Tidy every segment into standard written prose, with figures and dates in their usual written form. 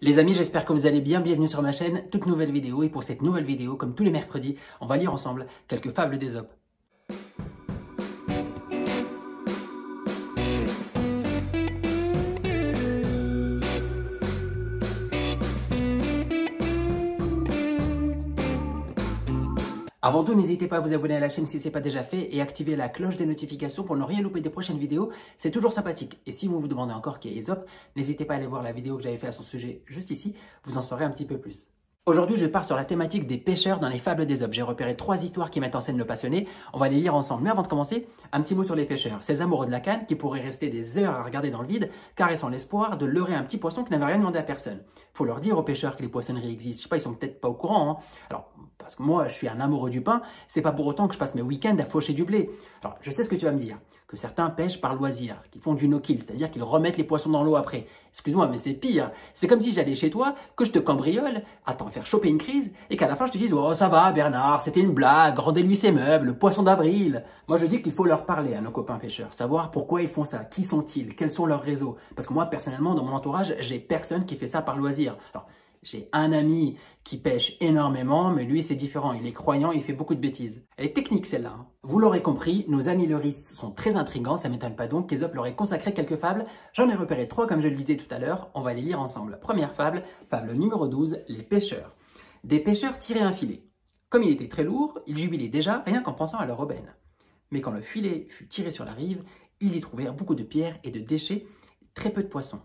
Les amis, j'espère que vous allez bien. Bienvenue sur ma chaîne, toute nouvelle vidéo. Et pour cette nouvelle vidéo, comme tous les mercredis, on va lire ensemble quelques fables d'Ésope. Avant tout, n'hésitez pas à vous abonner à la chaîne si ce n'est pas déjà fait et activer la cloche des notifications pour ne rien louper des prochaines vidéos. C'est toujours sympathique. Et si vous vous demandez encore qui est Ésope, n'hésitez pas à aller voir la vidéo que j'avais faite à son sujet juste ici. Vous en saurez un petit peu plus. Aujourd'hui, je pars sur la thématique des pêcheurs dans les fables d'Ésope. J'ai repéré 3 histoires qui mettent en scène le passionné. On va les lire ensemble. Mais avant de commencer, un petit mot sur les pêcheurs. Ces amoureux de la canne qui pourraient rester des heures à regarder dans le vide, caressant l'espoir de leurrer un petit poisson qui n'avait rien demandé à personne. Faut leur dire aux pêcheurs que les poissonneries existent. Je sais pas, ils sont peut-être pas au courant, hein. Alors, parce que moi, je suis un amoureux du pain, c'est pas pour autant que je passe mes week-ends à faucher du blé. Alors, je sais ce que tu vas me dire, que certains pêchent par loisir, qu'ils font du no-kill, c'est-à-dire qu'ils remettent les poissons dans l'eau après. Excuse-moi, mais c'est pire. C'est comme si j'allais chez toi, que je te cambriole, à t'en faire choper une crise, et qu'à la fin je te dise « Oh, ça va Bernard, c'était une blague, rendez-lui ses meubles, poisson d'avril ». Moi, je dis qu'il faut leur parler à nos copains pêcheurs, savoir pourquoi ils font ça, qui sont-ils, quels sont leurs réseaux. Parce que moi, personnellement, dans mon entourage, j'ai personne qui fait ça par loisir. Alors, j'ai un ami qui pêche énormément, mais lui c'est différent, il est croyant, il fait beaucoup de bêtises. Elle est technique celle-là. Hein. Vous l'aurez compris, nos amis leuristes sont très intrigants, ça ne m'étonne pas donc qu'Ésope leur ait consacré quelques fables. J'en ai repéré 3 comme je le disais tout à l'heure, on va les lire ensemble. Première fable, fable numéro 12, les pêcheurs. Des pêcheurs tiraient un filet. Comme il était très lourd, ils jubilaient déjà rien qu'en pensant à leur aubaine. Mais quand le filet fut tiré sur la rive, ils y trouvèrent beaucoup de pierres et de déchets, très peu de poissons.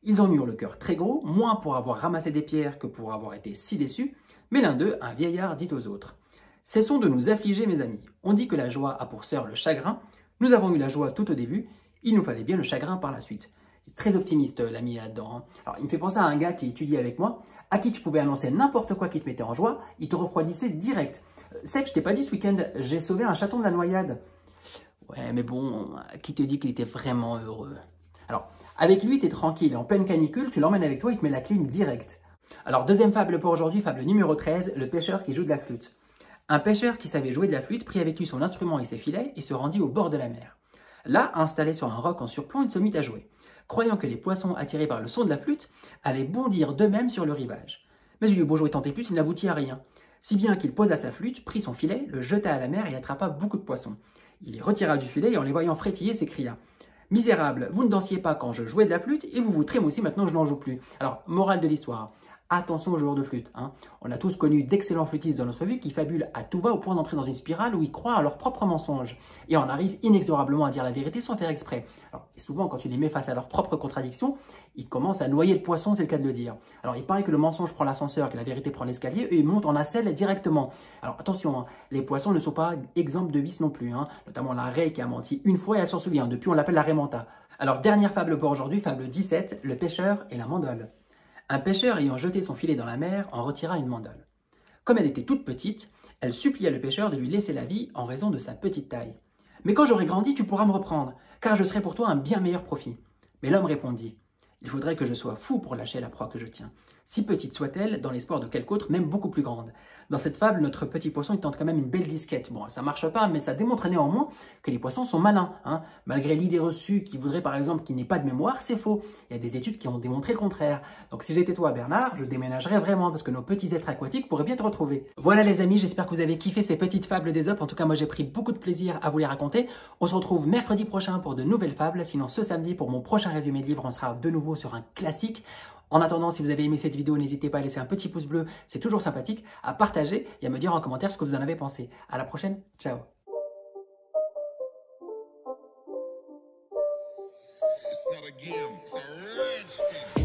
Ils en eurent le cœur très gros, moins pour avoir ramassé des pierres que pour avoir été si déçus, mais l'un d'eux, un vieillard, dit aux autres « Cessons de nous affliger, mes amis. On dit que la joie a pour sœur le chagrin. Nous avons eu la joie tout au début, il nous fallait bien le chagrin par la suite. » Très optimiste, l'ami là-dedans. Hein. Alors, il me fait penser à un gars qui étudiait avec moi, à qui tu pouvais annoncer n'importe quoi qui te mettait en joie, il te refroidissait direct. « Seb, je t'ai pas dit ce week-end, j'ai sauvé un chaton de la noyade. » Ouais, mais bon, qui te dit qu'il était vraiment heureux? Alors, avec lui, tu es tranquille, en pleine canicule, tu l'emmènes avec toi, il te met la clim direct. Alors, deuxième fable pour aujourd'hui, fable numéro 13, le pêcheur qui joue de la flûte. Un pêcheur qui savait jouer de la flûte prit avec lui son instrument et ses filets et se rendit au bord de la mer. Là, installé sur un roc en surplomb, il se mit à jouer, croyant que les poissons attirés par le son de la flûte allaient bondir d'eux-mêmes sur le rivage. Mais il eut beau jouer tant et plus, il n'aboutit à rien. Si bien qu'il posa sa flûte, prit son filet, le jeta à la mer et attrapa beaucoup de poissons. Il les retira du filet et en les voyant frétiller, s'écria « Misérable, vous ne dansiez pas quand je jouais de la flûte et vous vous trémoussez maintenant que je n'en joue plus. » Alors, morale de l'histoire, attention aux joueurs de flûte. Hein. On a tous connu d'excellents flûtistes dans notre vie qui fabulent à tout va au point d'entrer dans une spirale où ils croient à leurs propres mensonges et en arrivent inexorablement à dire la vérité sans faire exprès. Alors, souvent, quand tu les mets face à leurs propres contradictions, ils commencent à noyer le poisson, c'est le cas de le dire. Alors, il paraît que le mensonge prend l'ascenseur, que la vérité prend l'escalier et ils montent en nacelle directement. Alors, attention, hein, les poissons ne sont pas exempts de vices non plus, hein, notamment la raie qui a menti une fois et elle s'en souvient. Depuis, on l'appelle la raie menta. Alors, dernière fable pour aujourd'hui, fable 17, le pêcheur et la mandole. Un pêcheur ayant jeté son filet dans la mer en retira une mandole. Comme elle était toute petite, elle supplia le pêcheur de lui laisser la vie en raison de sa petite taille. « Mais quand j'aurai grandi, tu pourras me reprendre, car je serai pour toi un bien meilleur profit. » Mais l'homme répondit « Il faudrait que je sois fou pour lâcher la proie que je tiens. Si petite soit-elle, dans l'espoir de quelque autre, même beaucoup plus grande. » Dans cette fable, notre petit poisson il tente quand même une belle disquette. Bon, ça marche pas, mais ça démontre néanmoins que les poissons sont malins. Hein. Malgré l'idée reçue qui voudrait par exemple qu'il n'ait pas de mémoire, c'est faux. Il y a des études qui ont démontré le contraire. Donc si j'étais toi Bernard, je déménagerais vraiment parce que nos petits êtres aquatiques pourraient bien te retrouver. Voilà les amis, j'espère que vous avez kiffé ces petites fables d'Ésope. En tout cas, moi j'ai pris beaucoup de plaisir à vous les raconter. On se retrouve mercredi prochain pour de nouvelles fables. Sinon ce samedi pour mon prochain résumé de livre, on sera de nouveau sur un classique. En attendant, si vous avez aimé cette vidéo, n'hésitez pas à laisser un petit pouce bleu, c'est toujours sympathique, à partager et à me dire en commentaire ce que vous en avez pensé. À la prochaine, ciao. It's not a game, it's a rich thing.